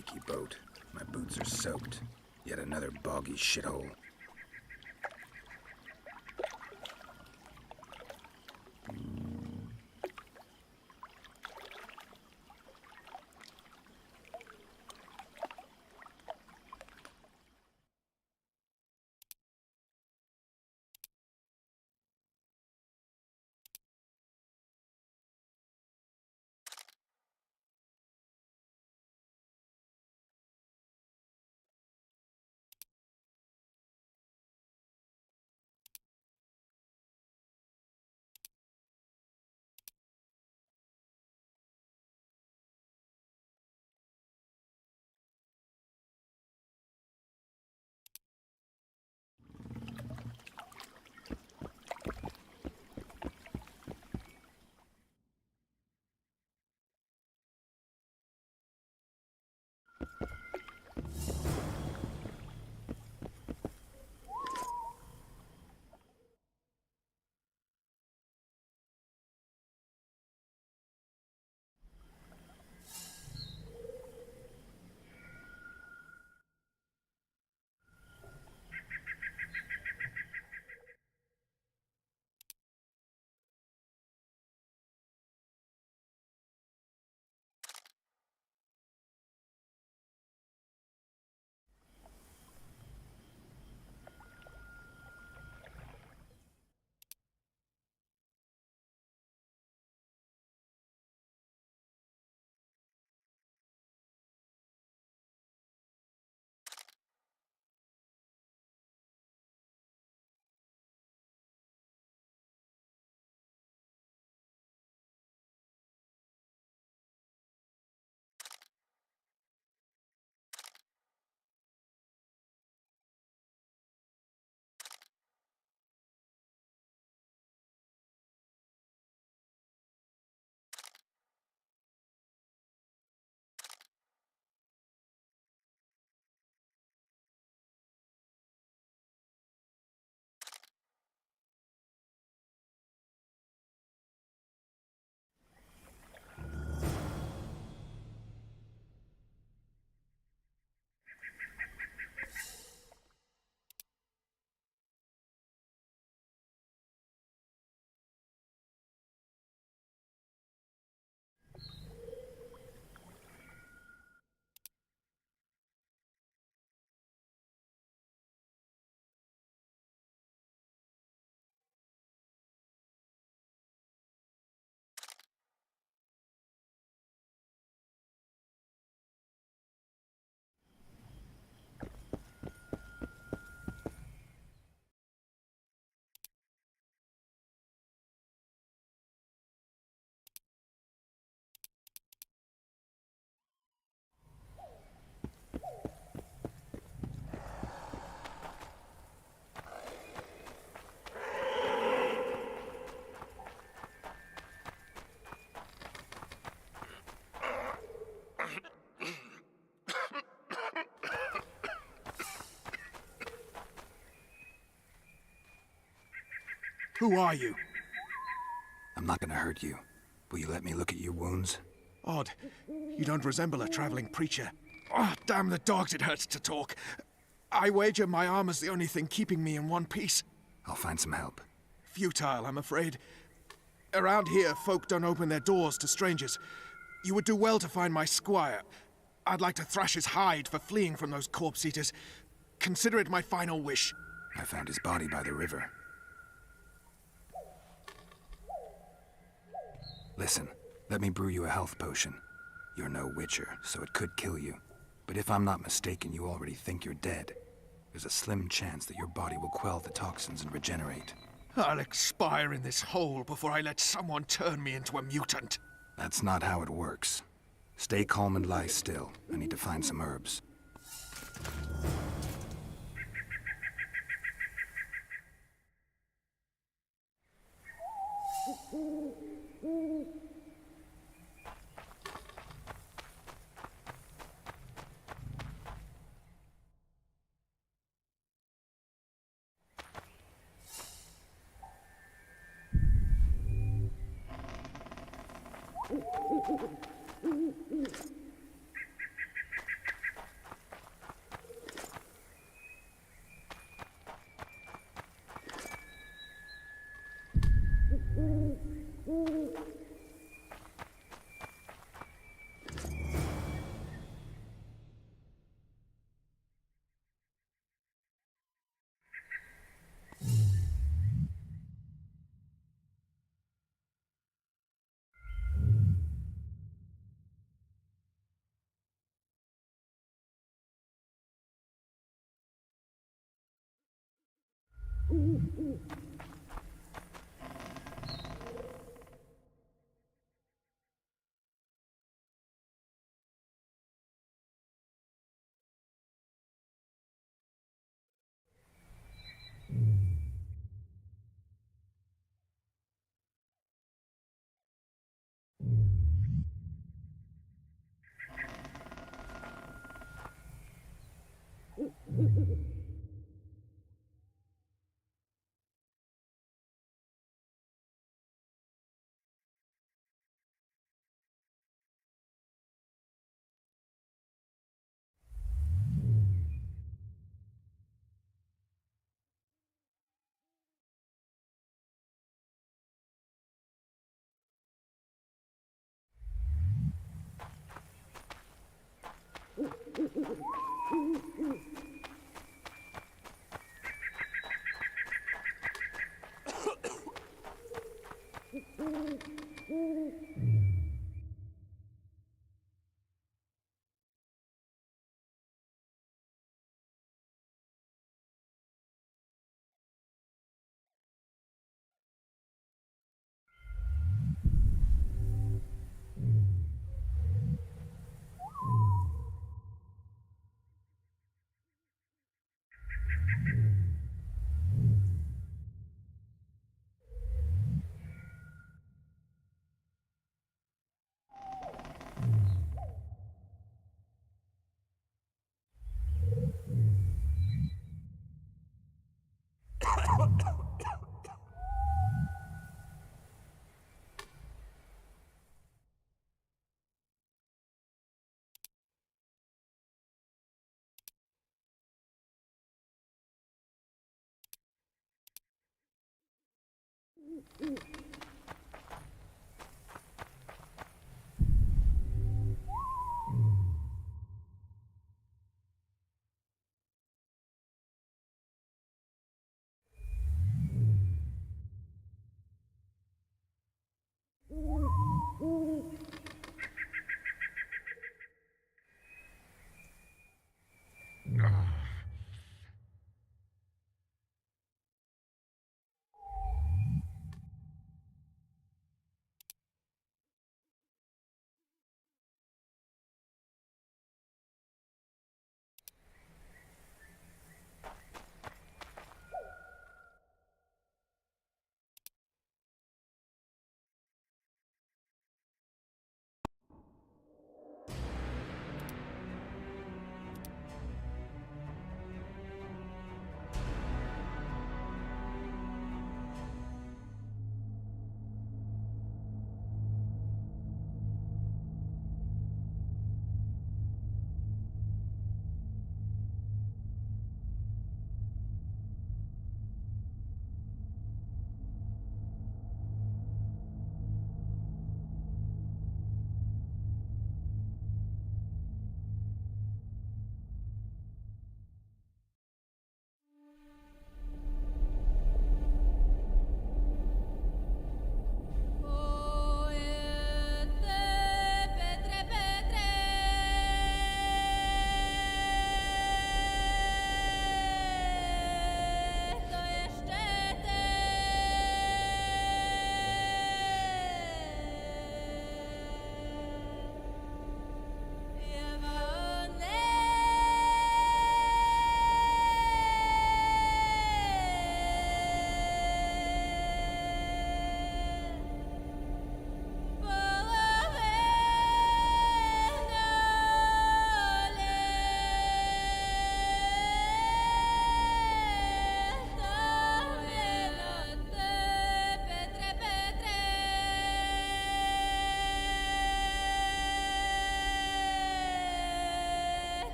leaky boat. My boots are soaked. Yet another boggy shithole. Who are you? I'm not gonna hurt you. Will you let me look at your wounds? Odd. You don't resemble a traveling preacher. Oh, damn the dogs, it hurts to talk. I wager my armor's the only thing keeping me in one piece. I'll find some help. Futile, I'm afraid. Around here, folk don't open their doors to strangers. You would do well to find my squire. I'd like to thrash his hide for fleeing from those corpse-eaters. Consider it my final wish. I found his body by the river. Listen, let me brew you a health potion. You're no witcher, so it could kill you. But if I'm not mistaken, you already think you're dead. There's a slim chance that your body will quell the toxins and regenerate. I'll expire in this hole before I let someone turn me into a mutant. That's not how it works. Stay calm and lie still. I need to find some herbs.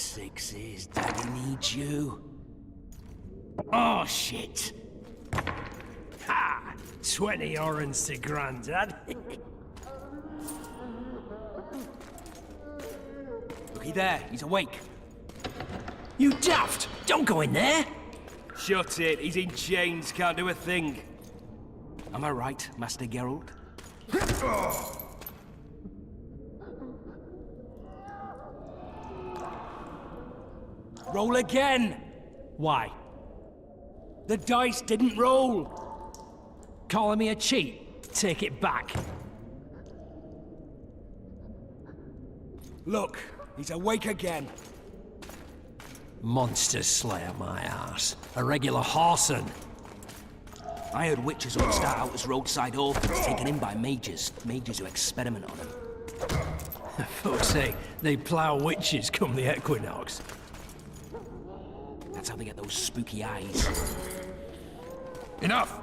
Sixes, Daddy needs you. Oh, shit. Ha! 20 orange to Grandad. Looky there, he's awake. You daft! Don't go in there! Shut it, he's in chains, can't do a thing. Am I right, Master Geralt? Roll again! Why? The dice didn't roll! Calling me a cheat? Take it back. Look, he's awake again. Monster slayer, my ass. A regular horson. I heard witches would start out as roadside orphans taken in by mages. Mages who experiment on them. Folks say they plough witches come the equinox. That's how they get those spooky eyes. Enough!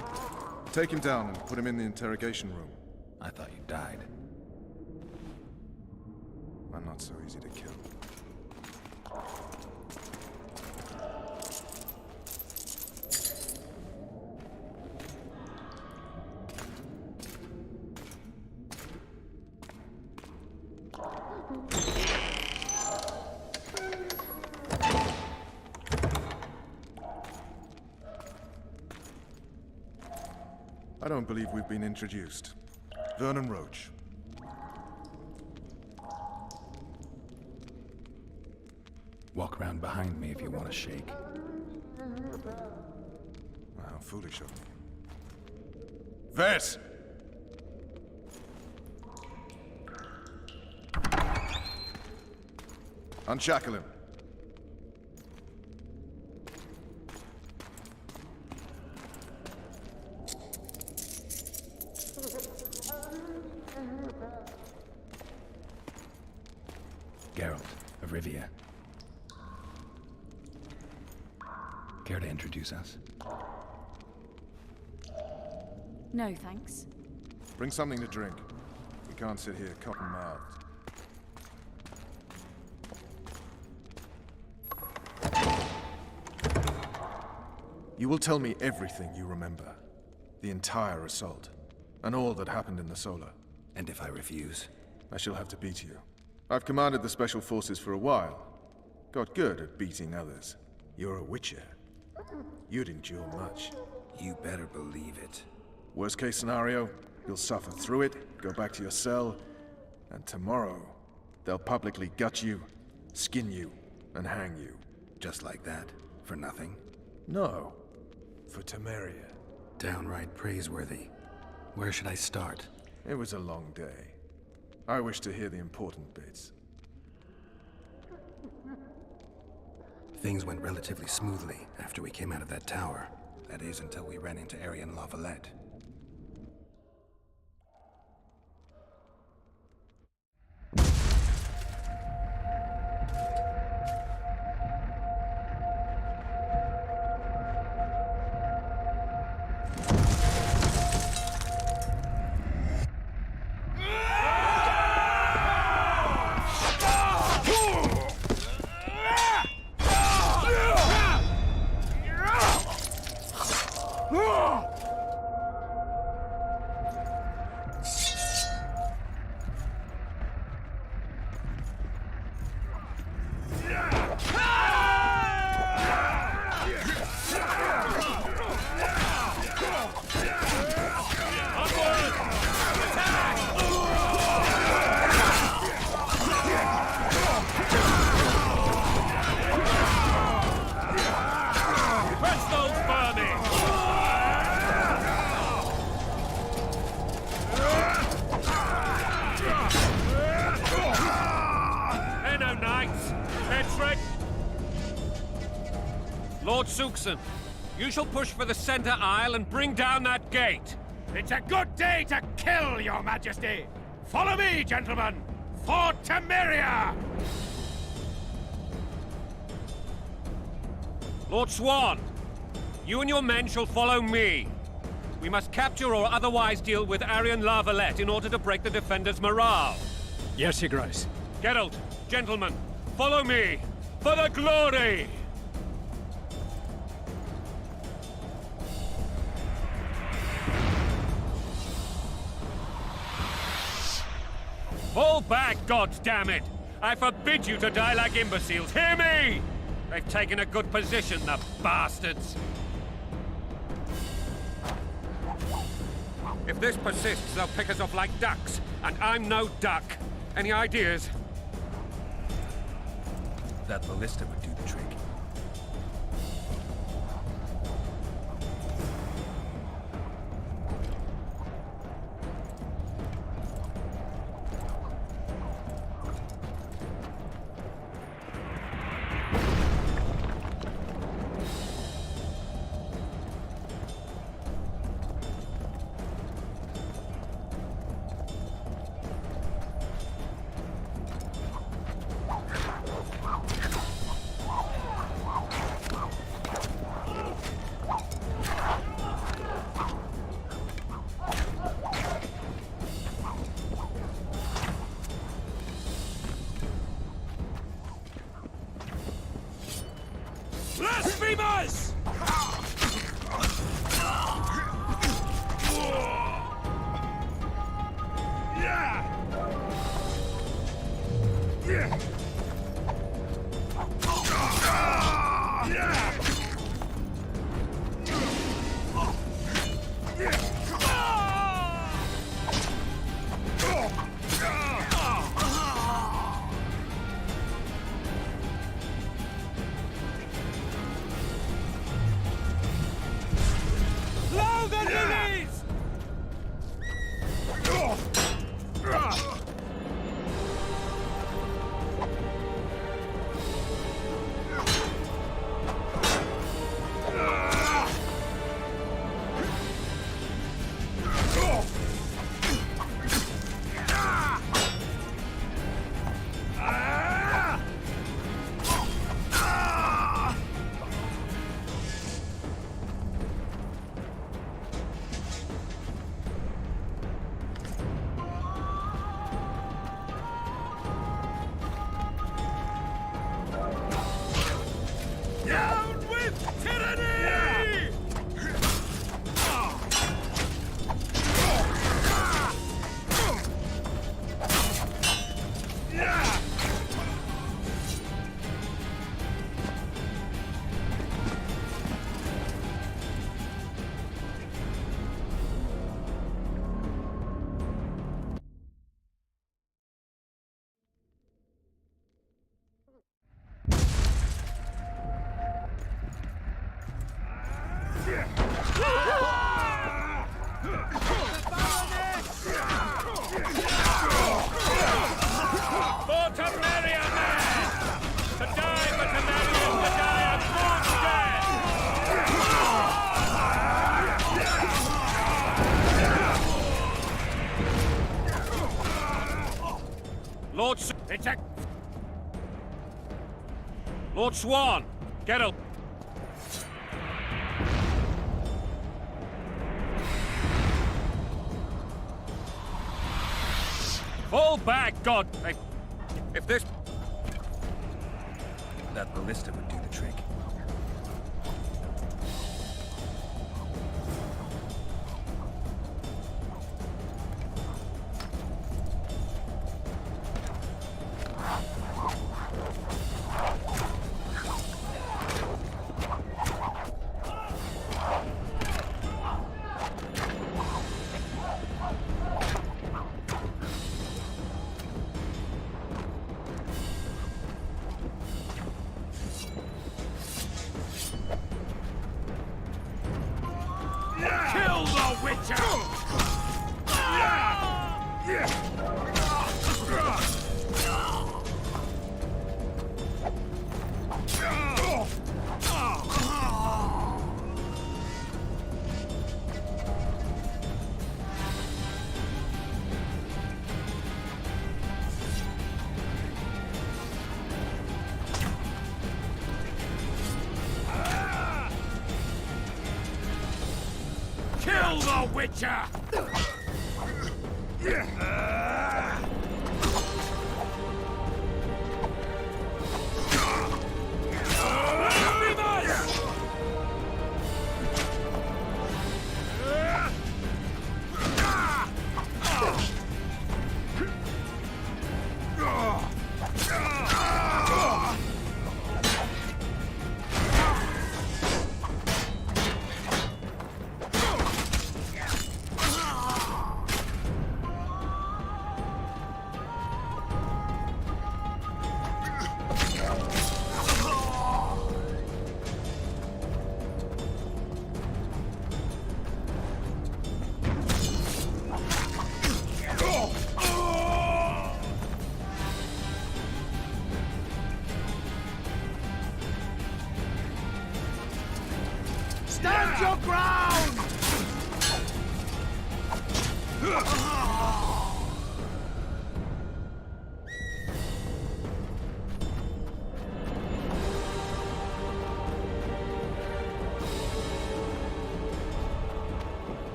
Take him down and put him in the interrogation room. I thought you died. I'm not so easy to kill. I don't believe we've been introduced. Vernon Roach. Walk around behind me if you want to shake. How foolish of me. Ves! Unshackle him. Geralt of Rivia. Care to introduce us? No, thanks. Bring something to drink. We can't sit here cotton-mouthed. You will tell me everything you remember. The entire assault. And all that happened in the Solar. And if I refuse? I shall have to beat you. I've commanded the Special Forces for a while. Got good at beating others. You're a Witcher. You'd endure much. You better believe it. Worst case scenario, you'll suffer through it, go back to your cell, and tomorrow, they'll publicly gut you, skin you, and hang you. Just like that? For nothing? No. For Temeria. Downright praiseworthy. Where should I start? It was a long day. I wish to hear the important bits. Things went relatively smoothly after we came out of that tower. That is, until we ran into Aryan Lavalette. Lord Suxon, you shall push for the center aisle and bring down that gate. It's a good day to kill, Your Majesty! Follow me, gentlemen! For Temeria! Lord Swan, you and your men shall follow me. We must capture or otherwise deal with Aryan Lavalette in order to break the defenders' morale. Yes, Your Grace. Geralt, gentlemen, follow me. for the glory! Fall back, goddammit! I forbid you to die like imbeciles. Hear me! They've taken a good position, the bastards. If this persists, they'll pick us off like ducks, and I'm no duck. Any ideas? That ballista would do the trick. Blasphemers! Down with tyranny! For Temeria, man! To die for Temerian, to die a good death! Lord Lord Swan, get up! Fall back, God! If this... That ballista would do the trick. Kill the Witcher! Kill the Witcher!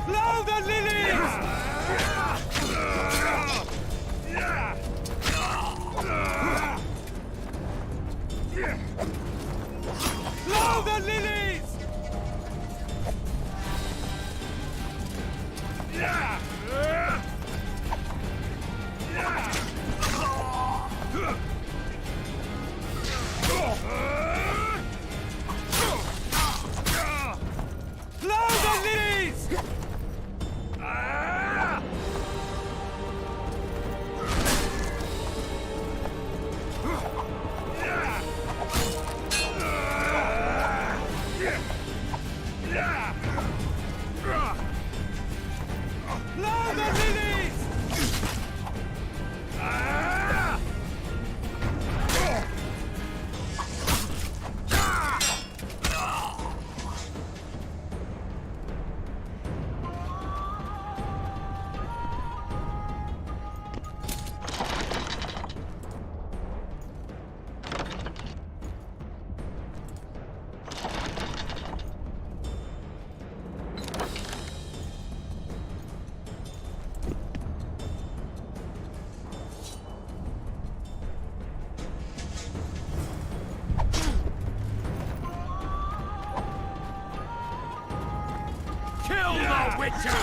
Blow the lilies! Blow the lilies! Blow the lilies! Blow the lilies! Kill the Witcher!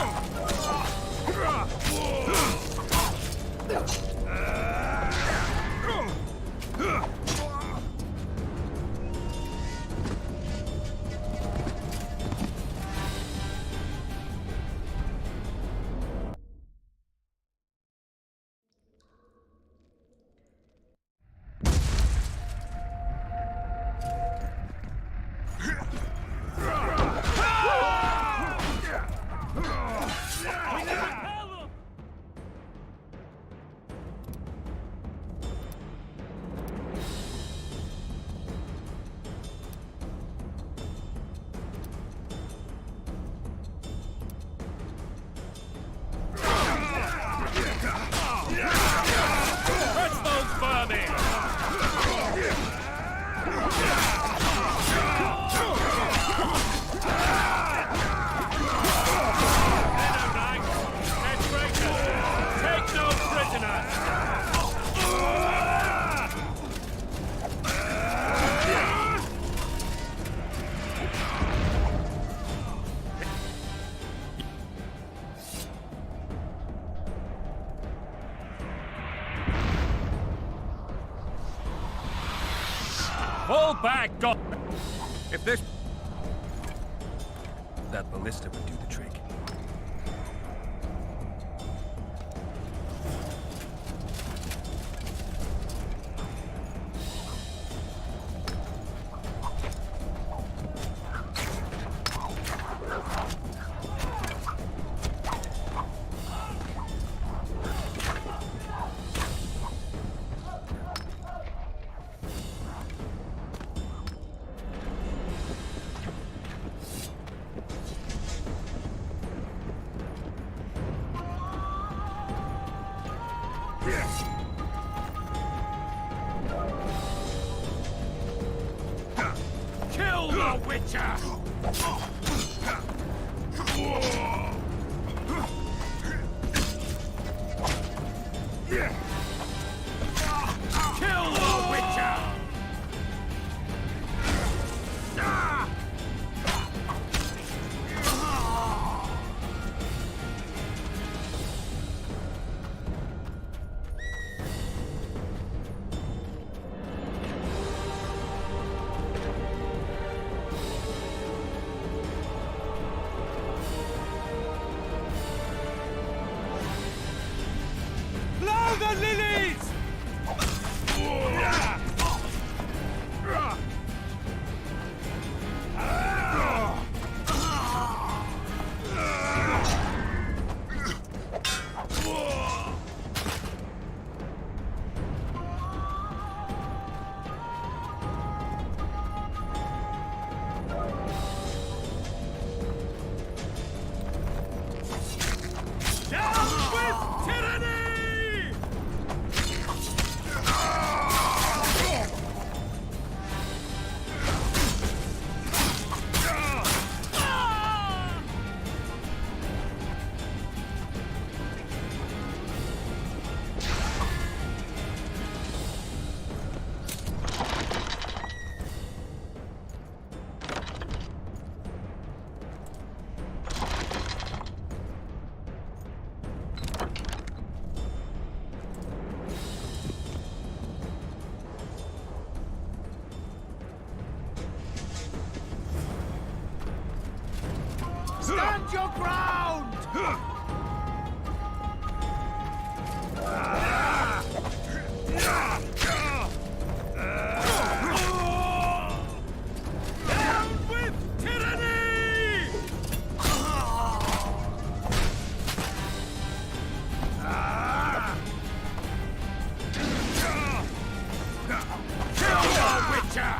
Catch those vermin! Take no prisoners! Pull back, God! If this... That ballista would do the trick. Kill the Witcher! Kill the Witcher! the lilies! Down with tyranny! Stand your ground! Down with tyranny! Kill your Witcher!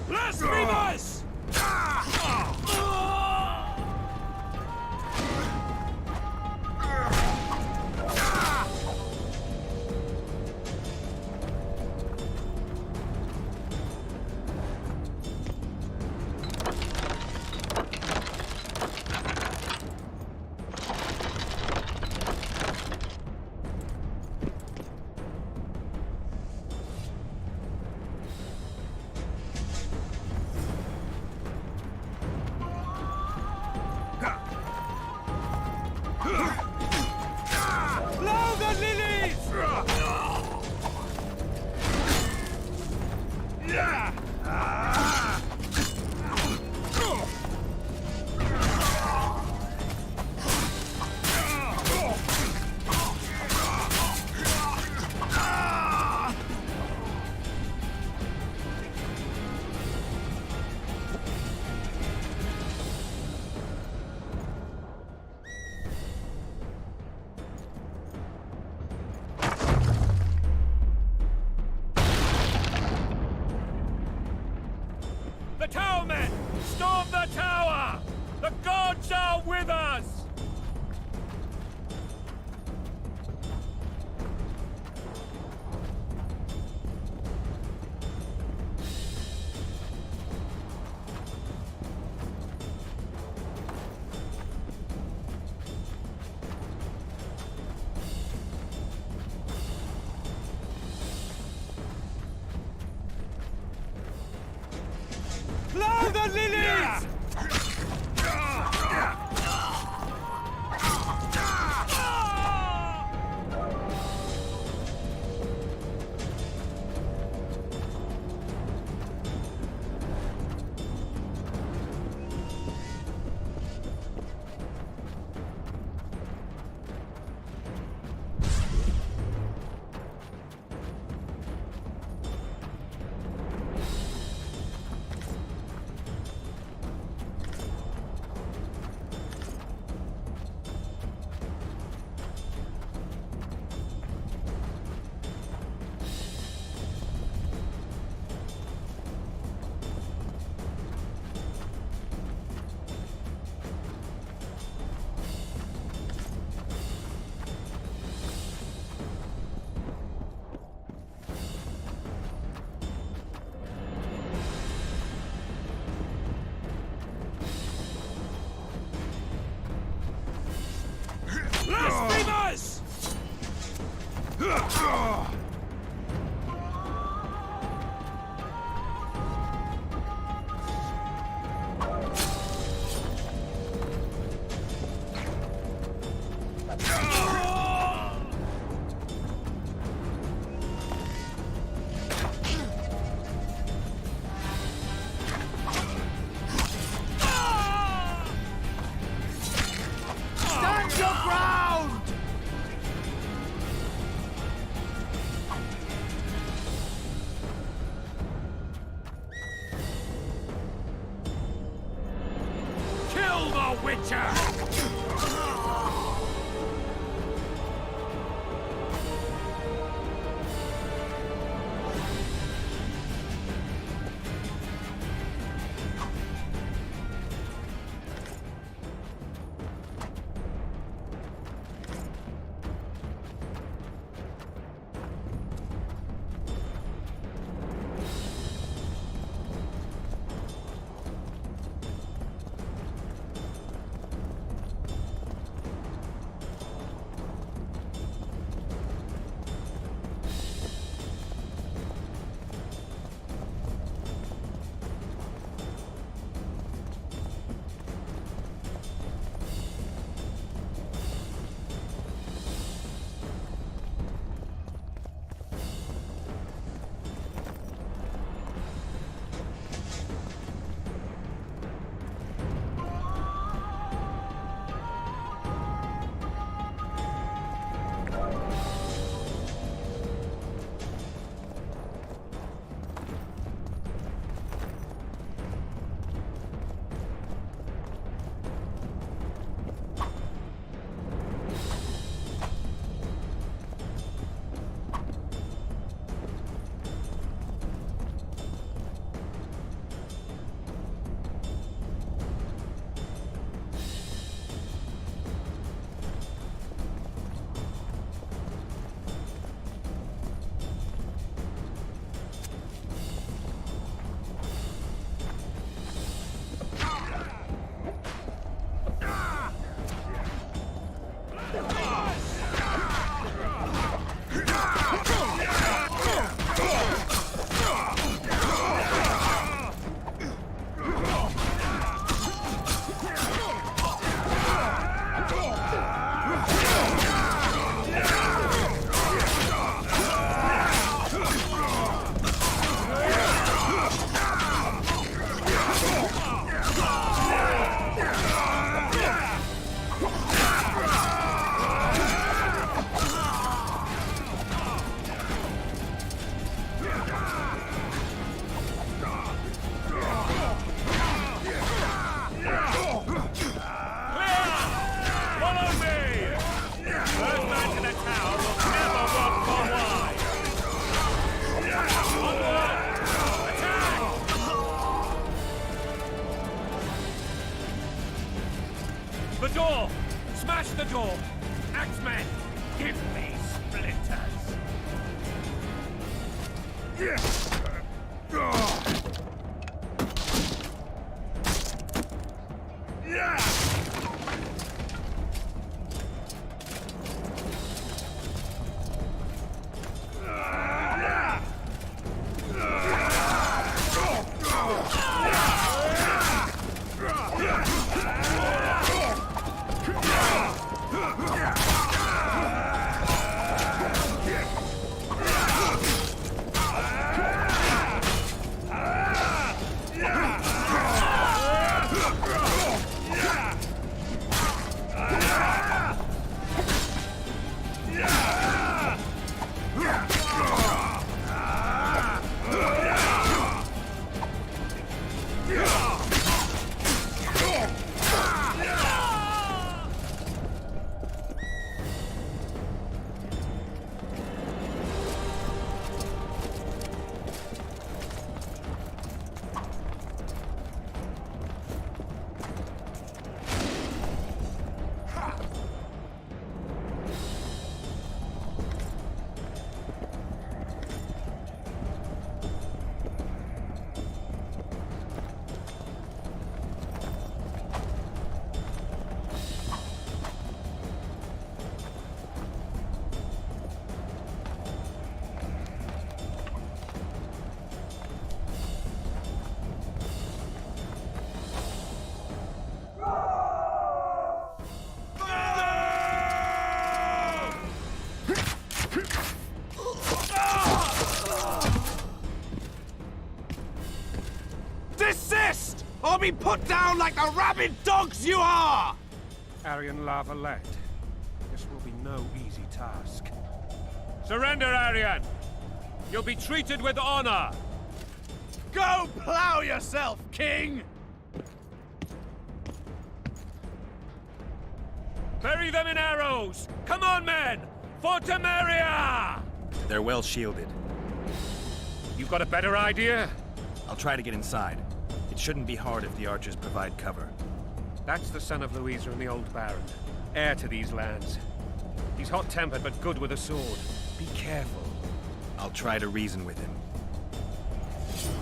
Blasphemous! Blow the lilies! The tower men! Storm the tower! The gods are with us! Blow the lilies! your Witcher! The door! Smash the door! Axemen, give me splinters! Desist, or be put down like the rabid dogs you are! Aryan La Valette. This will be no easy task. Surrender, Aryan! You'll be treated with honor! Go plow yourself, King! Bury them in arrows! Come on, men! For Temeria! They're well shielded. You got a better idea? I'll try to get inside. It shouldn't be hard if the archers provide cover. That's the son of Louisa and the old Baron, heir to these lands. He's hot-tempered but good with a sword. Be careful. I'll try to reason with him.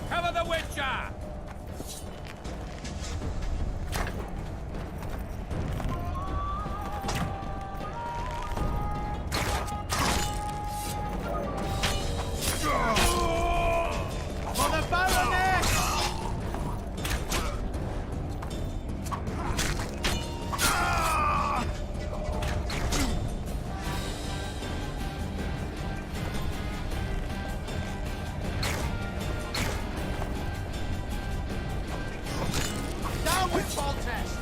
Cover the Witcher! For the Baroness! Down with Foltest!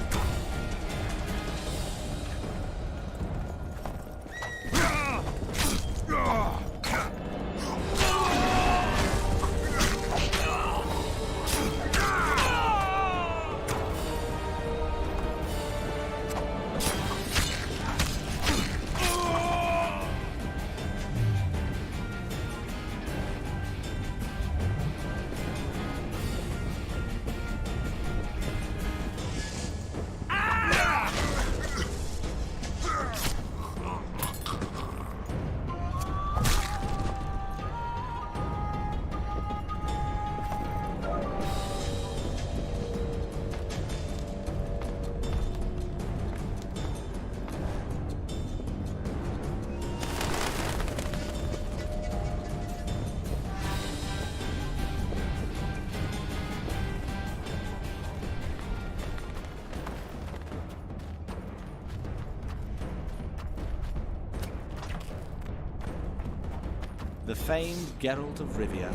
The famed Geralt of Rivia.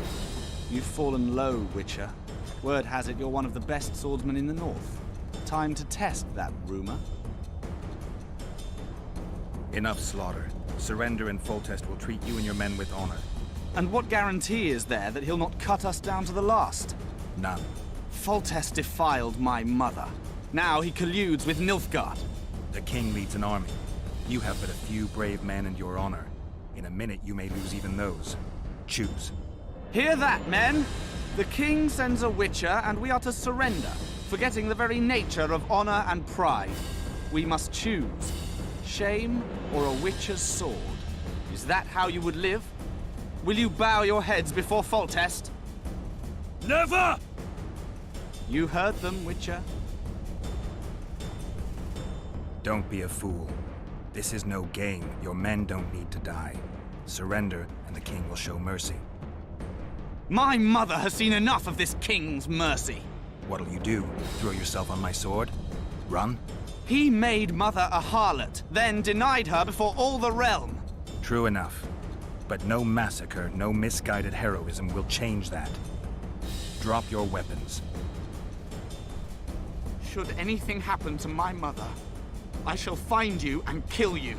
You've fallen low, Witcher. Word has it you're one of the best swordsmen in the north. Time to test that rumor. Enough slaughter. Surrender and Foltest will treat you and your men with honor. And what guarantee is there that he'll not cut us down to the last? None. Foltest defiled my mother. Now he colludes with Nilfgaard. The king leads an army. You have but a few brave men and your honor. In a minute, you may lose even those. Choose. Hear that, men? The king sends a Witcher, and we are to surrender, forgetting the very nature of honor and pride. We must choose. Shame or a Witcher's sword. Is that how you would live? Will you bow your heads before Foltest? Never! You heard them, Witcher. Don't be a fool. This is no game. Your men don't need to die. Surrender, and the king will show mercy. My mother has seen enough of this king's mercy. What'll you do? Throw yourself on my sword? Run? He made mother a harlot, then denied her before all the realm. True enough. But no massacre, no misguided heroism will change that. Drop your weapons. Should anything happen to my mother, I shall find you and kill you.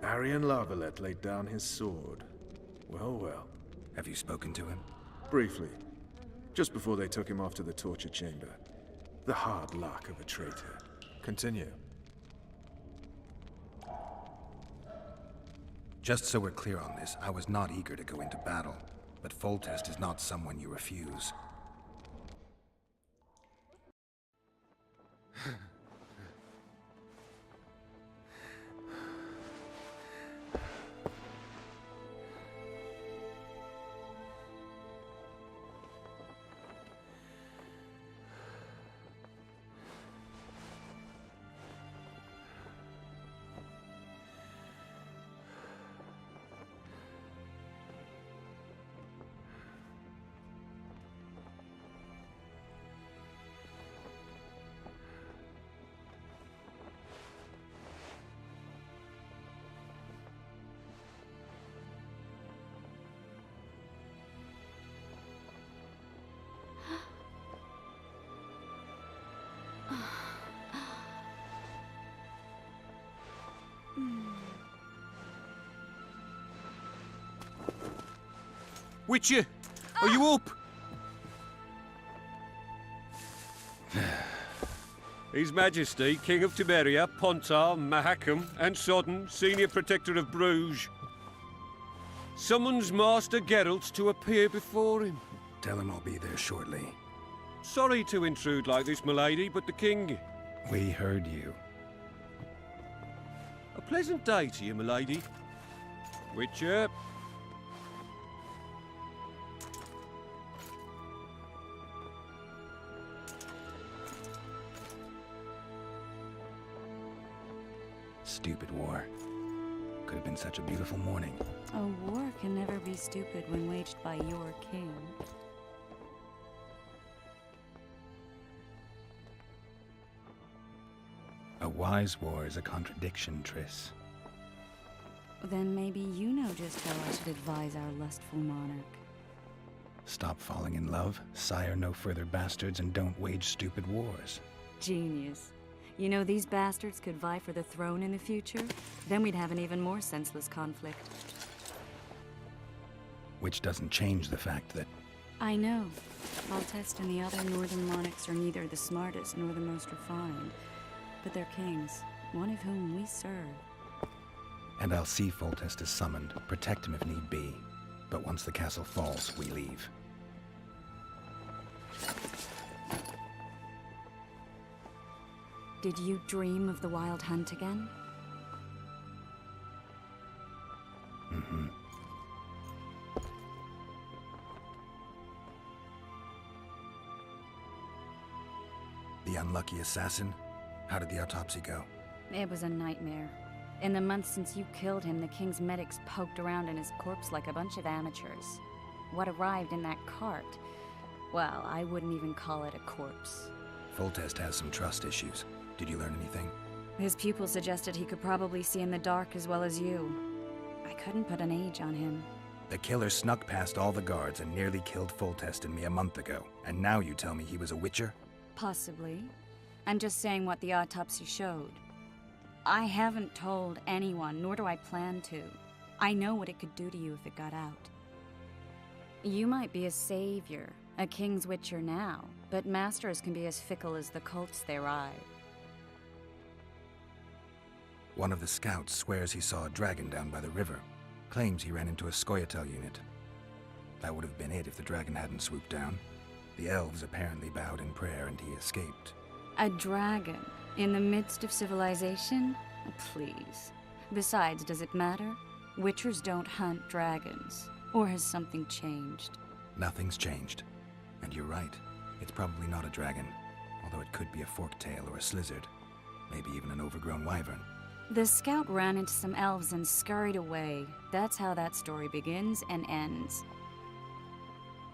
Arian Larvalet laid down his sword. Well, well. Have you spoken to him? Briefly. Just before they took him off to the torture chamber. The hard luck of a traitor. Continue. Just so we're clear on this, I was not eager to go into battle, but Foltest is not someone you refuse. Witcher, are you up? His Majesty, King of Temeria, Pontar, Mahakam, and Sodden, Senior Protector of Bruges, summons Master Geralt to appear before him. Tell him I'll be there shortly. Sorry to intrude like this, milady, but the king... We heard you. A pleasant day to you, milady. Witcher. Stupid war. Could have been such a beautiful morning. A war can never be stupid when waged by your king. A wise war is a contradiction, Triss. Then maybe you know just how I should advise our lustful monarch. Stop falling in love, sire no further bastards, and don't wage stupid wars. Genius. You know, these bastards could vie for the throne in the future? Then we'd have an even more senseless conflict. Which doesn't change the fact that... I know. Foltest and the other northern monarchs are neither the smartest nor the most refined. But they're kings, one of whom we serve. And I'll see Foltest is summoned, protect him if need be. But once the castle falls, we leave. Did you dream of the Wild Hunt again? Mm-hmm. The unlucky assassin? How did the autopsy go? It was a nightmare. In the months since you killed him, the king's medics poked around in his corpse like a bunch of amateurs. What arrived in that cart? Well, I wouldn't even call it a corpse. Foltest has some trust issues. Did you learn anything? His pupil suggested he could probably see in the dark as well as you. I couldn't put an age on him. The killer snuck past all the guards and nearly killed Foltest and me a month ago. And now you tell me he was a witcher? Possibly. I'm just saying what the autopsy showed. I haven't told anyone, nor do I plan to. I know what it could do to you if it got out. You might be a savior, a king's witcher now, but masters can be as fickle as the cults they ride. One of the scouts swears he saw a dragon down by the river. Claims he ran into a 궨thadabo니 unit. That would have been it if the dragon hadn't swooped down. The elves apparently bowed in prayer and he escaped. A dragon? In the midst of civilization? Please. Besides, does it matter? Witchers don't hunt dragons. Or has something changed? Nothing's changed. And you're right. It's probably not a dragon. Although it could be a forktail or a slizzard. Maybe even an overgrown wyvern. The scout ran into some elves and scurried away. That's how that story begins and ends.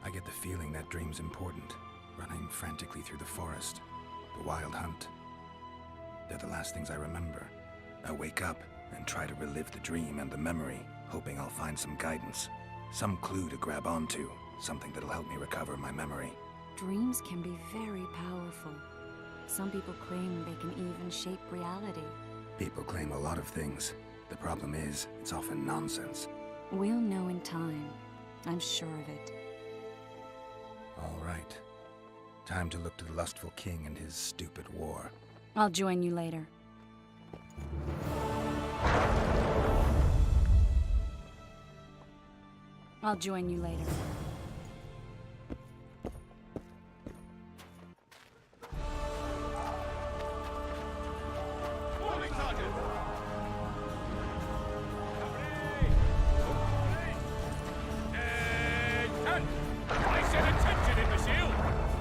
I get the feeling that dream's important. Running frantically through the forest. The wild hunt. They're the last things I remember. I wake up and try to relive the dream and the memory, hoping I'll find some guidance. Some clue to grab onto. Something that'll help me recover my memory. Dreams can be very powerful. Some people claim they can even shape reality. People claim a lot of things. The problem is, it's often nonsense. We'll know in time. I'm sure of it. All right. Time to look to the lustful king and his stupid war. I'll join you later. I'll join you later. Morning, Sergeant! I said attention, imbecile!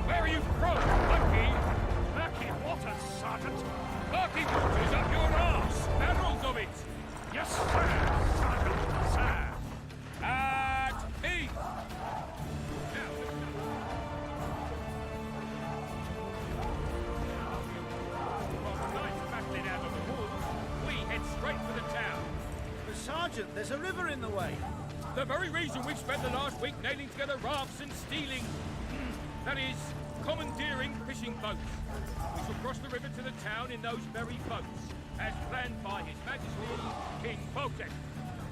Where are you from, Lucky? Lucky water, Sergeant! Lucky water's up your arse! Barrels of it! Yes, sir, Sergeant, sir! At ease! Battling out of the woods, we head straight for the town. But Sergeant, there's a river in the way. The very reason we've spent the last week nailing together rafts and stealing, that is, commandeering fishing boats. We shall cross the river to the town in those very boats, as planned by His Majesty, King Foltest.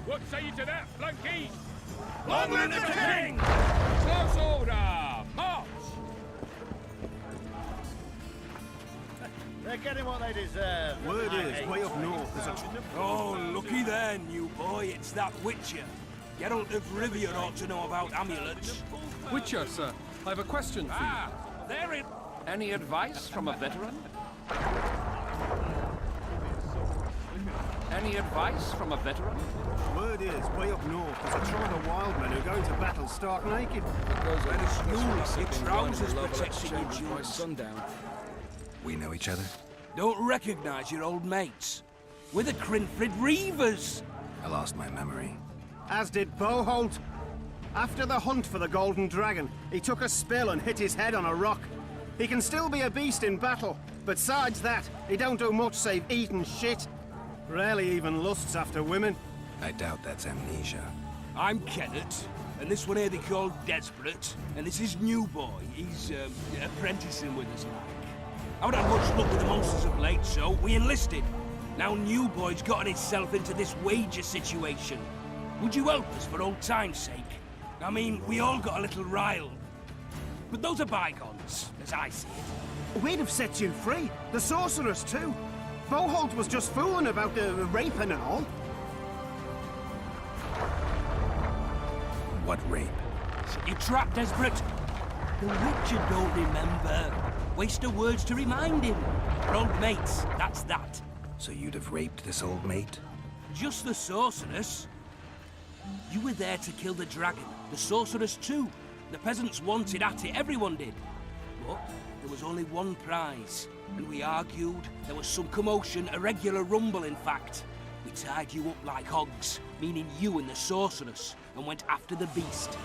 What say you to that, flunkies? Long live the king! Close order! March! They're getting what they deserve. Word is, way up north, there's a... Oh, looky there, new boy. It's that Witcher. Geralt of Rivia ought to know about amulets. Witcher, sir, I have a question for you. There it... Any advice from a veteran? Any advice from a veteran? Word is, way up north, there's a tribe of wild men who go into battle stark naked. Your trousers protecting you during sundown. We know each other? Don't recognize your old mates. We're the Crinfrid Reavers. I lost my memory. As did Boholt. After the hunt for the Golden Dragon, he took a spill and hit his head on a rock. He can still be a beast in battle, but besides that, he don't do much save eat and shit. Rarely even lusts after women. I doubt that's amnesia. I'm Kenneth, and this one here they call Desperate, and this is New Boy. He's apprenticing with us, like. I haven't had much luck with the monsters of late, so we enlisted. Now New Boy's gotten himself into this wager situation. Would you help us for old time's sake? I mean, we all got a little riled. But those are bygones, as I see it. We'd have set you free. The sorceress, too. Boholt was just fooling about the raping and all. What rape? You trapped, Desperate. The Witcher don't remember. Waste of words to remind him. We're old mates, that's that. So you'd have raped this old mate? Just the sorceress. You were there to kill the dragon. The sorceress too. The peasants wanted at it, everyone did. But there was only one prize. And we argued, there was some commotion, a regular rumble in fact. We tied you up like hogs, meaning you and the sorceress, and went after the beast.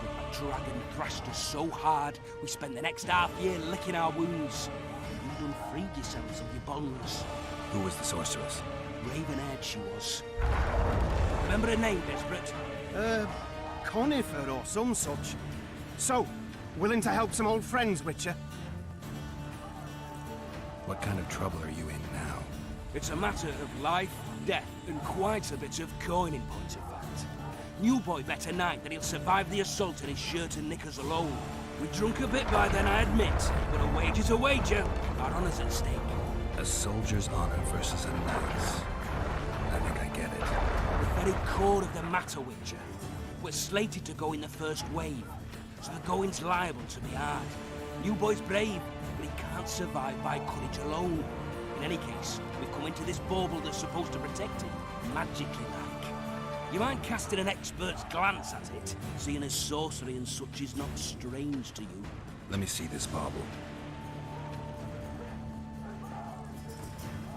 But the dragon thrashed us so hard, we spent the next half-year licking our wounds. You done freed yourselves of your bonds. Who was the sorceress? Raven-haired she was. Remember her name, Desperate? Conifer or some such. So, willing to help some old friends, Witcher? What kind of trouble are you in now? It's a matter of life, death, and quite a bit of coin in point of fact. New Boy bet tonight that he'll survive the assault in his shirt and knickers alone. We drunk a bit by then, I admit, but a wager's a wager. Our honor's at stake. A soldier's honor versus a knight's. I think I get it. The very core of the matter, Witcher. We're slated to go in the first wave, so the going's liable to be hard. New Boy's brave, but he can't survive by courage alone. In any case, we've come into this bauble that's supposed to protect him, magically like. You mind casting an expert's glance at it, seeing as sorcery and such is not strange to you? Let me see this bauble.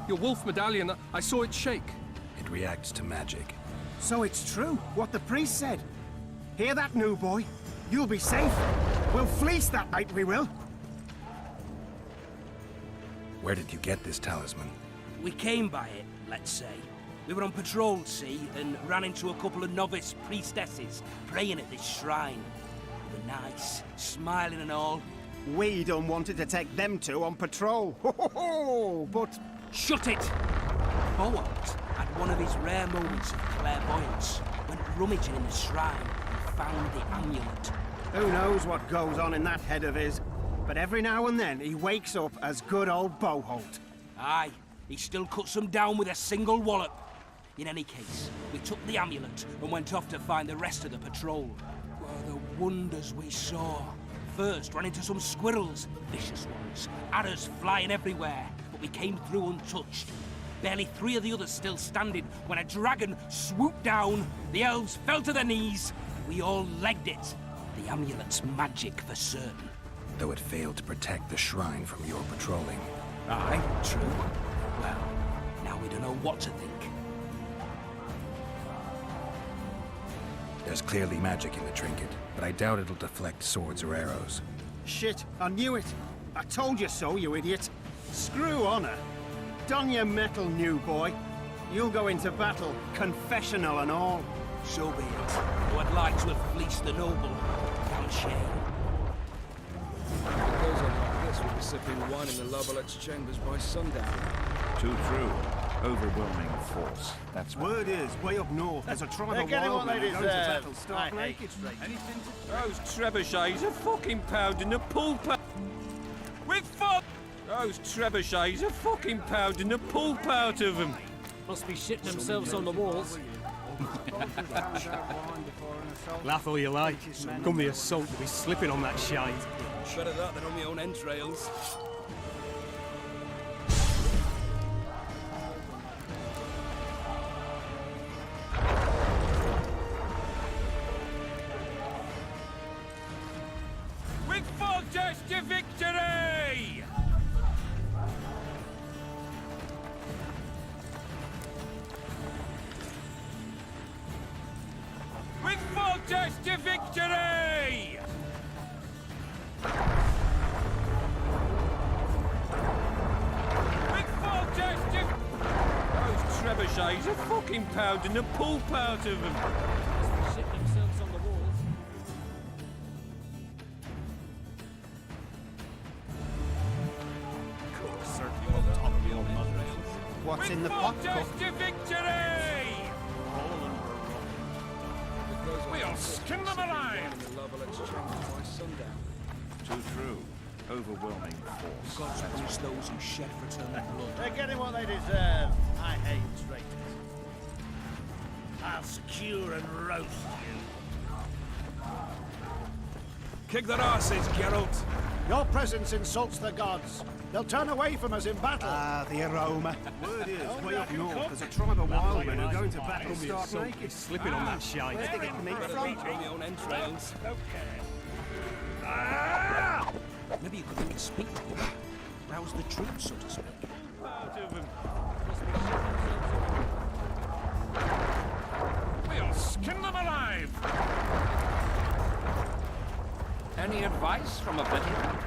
Your wolf medallion, I saw it shake. It reacts to magic. So it's true, what the priest said. Hear that, New Boy? You'll be safe. We'll fleece that night, we will. Where did you get this talisman? We came by it, let's say. We were on patrol, see, and ran into a couple of novice priestesses praying at this shrine. They were nice, smiling and all. We done wanted to take them two on patrol. Ho ho ho! But Shut it! Boholt had one of his rare moments of clairvoyance, went rummaging in the shrine and found the amulet. who knows what goes on in that head of his? But every now and then he wakes up as good old Boholt. Aye, he still cuts them down with a single wallop. In any case, we took the amulet and went off to find the rest of the patrol. Oh, the wonders we saw. First, ran into some squirrels, vicious ones, arrows flying everywhere, but we came through untouched. Barely 3 of the others still standing when a dragon swooped down, the elves fell to their knees, we all legged it. The amulet's magic for certain. Though it failed to protect the shrine from your patrolling. Aye, true. Well, now we don't know what to think. There's clearly magic in the trinket, but I doubt it'll deflect swords or arrows. Shit, I knew it. I told you so, you idiot. Screw honor. Don your metal, new boy. You'll go into battle, confessional and all. So be it. Though I'd like to have fleeced the noble. Damn shame. If it goes on like this, we'll be sipping wine in the Lovelet's chambers by sundown. Too true. overwhelming force. That's what. Word is, way up north, there's a tribe They're of getting wild what they men who go to deserve. battle stark I hate naked. traitors. Those trebuchets are fucking pounding the pulp out. Those trebuchets are fucking pounding the pulp out of them. Must be shitting themselves on the walls. Laugh all you like. Come the assault to be slipping on that shite. Better that than on my own entrails. With fortress to victory! With fortress to victory! With fortress to... Those trebuchets are fucking pounding the pulp out of them. Shitting themselves on the walls. What's in the pot, cook? Fortress to victory! We'll skin them alive! Too true. Overwhelming force. That's Punish those who shed fraternal blood. They're getting what they deserve. I hate traitors. I'll skewer and roast you. Kick their asses, Geralt! Your presence insults the gods. They'll turn away from us in battle. Ah, the aroma. Word is, way up north, there's a tribe of wild men who go into battle Come the stark assault to naked. be slipping on that shite. Where'd they get the meat from? On my own entrails. Maybe you could make a speak to them. Rouse the troops, so to speak. Out of them. We'll skin them alive! Any advice from a veteran?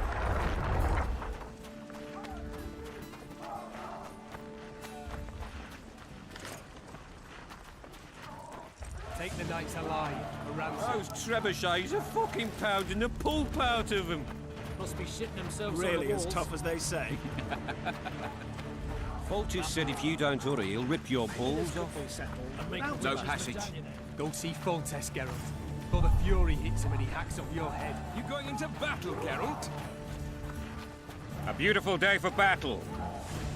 Take the knights alive. A ransom. Those trebuchets are fucking pounding the pulp out of them. Must be shitting themselves on Really the as walls. tough as they say. Foltest said if you don't hurry, he'll rip your balls off. No passage. Go see Foltest, Geralt. Before the fury hits him and he hacks off your head. You going into battle, Geralt? A beautiful day for battle.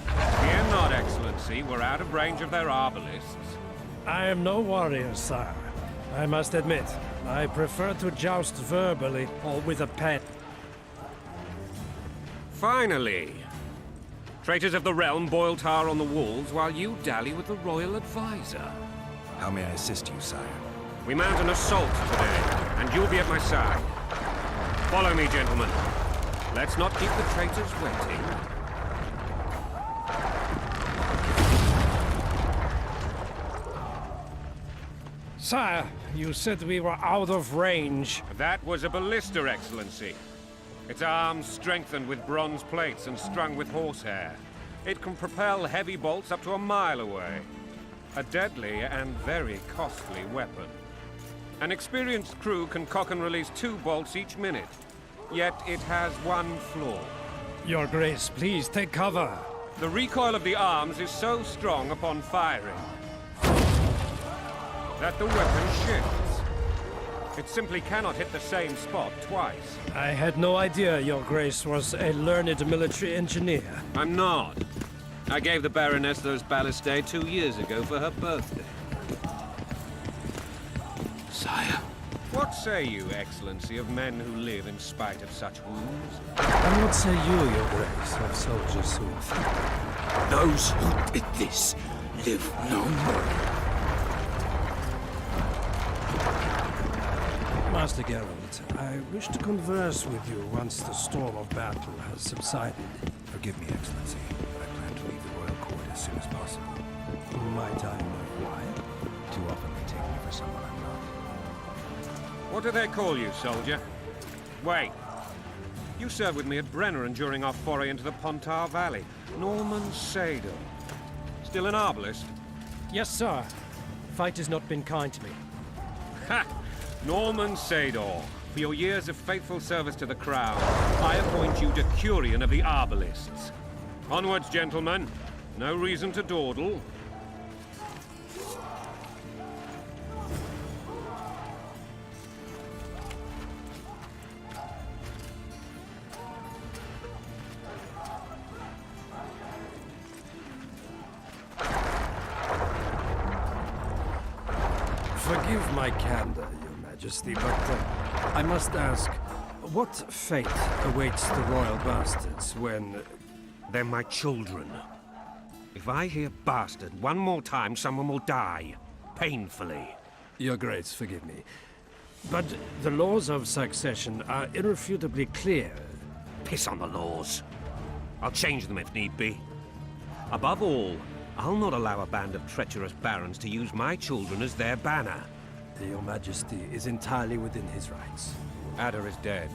Fear not, Excellency. We're out of range of their arbalists. I am no warrior, sire. I must admit, I prefer to joust verbally or with a pen. Finally! Traitors of the realm boil tar on the walls while you dally with the royal advisor. How may I assist you, sire? We mount an assault today, and you'll be at my side. Follow me, gentlemen. Let's not keep the traitors waiting. Sire, you said we were out of range. That was a ballista, Excellency. Its arms strengthened with bronze plates and strung with horsehair. It can propel heavy bolts up to a mile away. A deadly and very costly weapon. An experienced crew can cock and release 2 bolts each minute. Yet it has one flaw. Your Grace, please take cover. The recoil of the arms is so strong upon firing that the weapon shifts. It simply cannot hit the same spot twice. I had no idea Your Grace was a learned military engineer. I'm not. I gave the Baroness those ballistae 2 years ago for her birthday. Sire. What say you, Excellency, of men who live in spite of such wounds? And what say you, Your Grace, of soldiers who think? Those who did this live no more. Master Geralt, I wish to converse with you once the storm of battle has subsided. Forgive me, Excellency, but I plan to leave the royal court as soon as possible. Might I know why? Too often they take me for someone I'm not. What do they call you, soldier? Wait. You served with me at Brenner during our foray into the Pontar Valley. Norman Sador. Still an arbalist? Yes, sir. Fight has not been kind to me. Ha! Norman Sador. For your years of faithful service to the crown, I appoint you Decurion of the Arbalists. Onwards, gentlemen. No reason to dawdle. Forgive my candor, Your Majesty, but I must ask, what fate awaits the royal bastards when... They're my children. If I hear bastard one more time, someone will die. Painfully. Your Grace, forgive me. But the laws of succession are irrefutably clear. Piss on the laws. I'll change them if need be. Above all, I'll not allow a band of treacherous barons to use my children as their banner. Your Majesty is entirely within his rights. Ada is dead,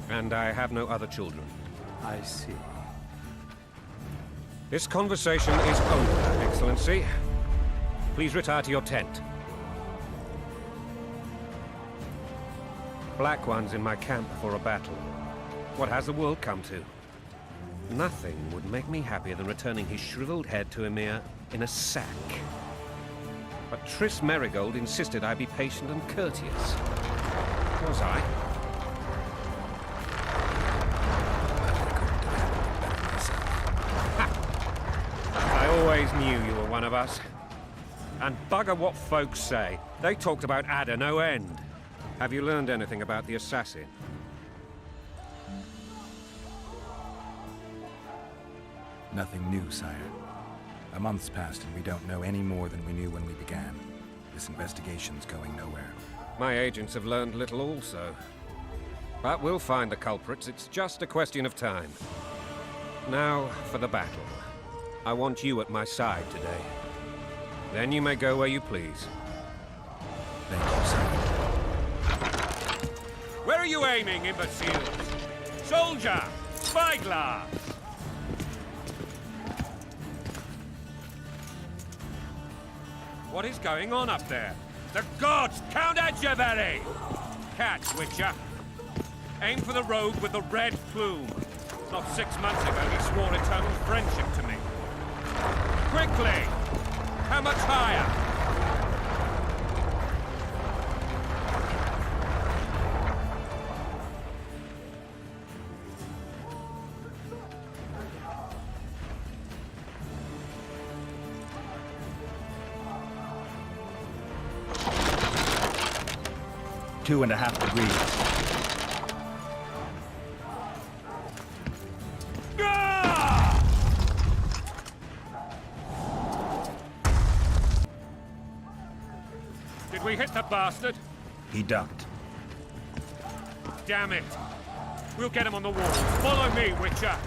and I have no other children. I see. This conversation is over, Excellency. Please retire to your tent. Black One's in my camp for a battle. What has the world come to? Nothing would make me happier than returning his shriveled head to Emir in a sack. But Triss Merigold insisted I be patient and courteous. Was I? I always knew you were one of us. And bugger what folks say. They talked about Ada no end. Have you learned anything about the assassin? Nothing new, sire. A month's passed and we don't know any more than we knew when we began. This investigation's going nowhere. My agents have learned little also. But we'll find the culprits. It's just a question of time. Now, for the battle. I want you at my side today. Then you may go where you please. Thank you, sire. Where are you aiming, imbeciles? Soldier! Spyglass! What is going on up there? The gods! Count Edgevery! Catch, Witcher. Aim for the rogue with the red plume. Not 6 months ago he swore eternal friendship to me. Quickly! How much higher? Two and a half degrees. Did we hit the bastard? He ducked. Damn it! We'll get him on the wall. Follow me, Witcher!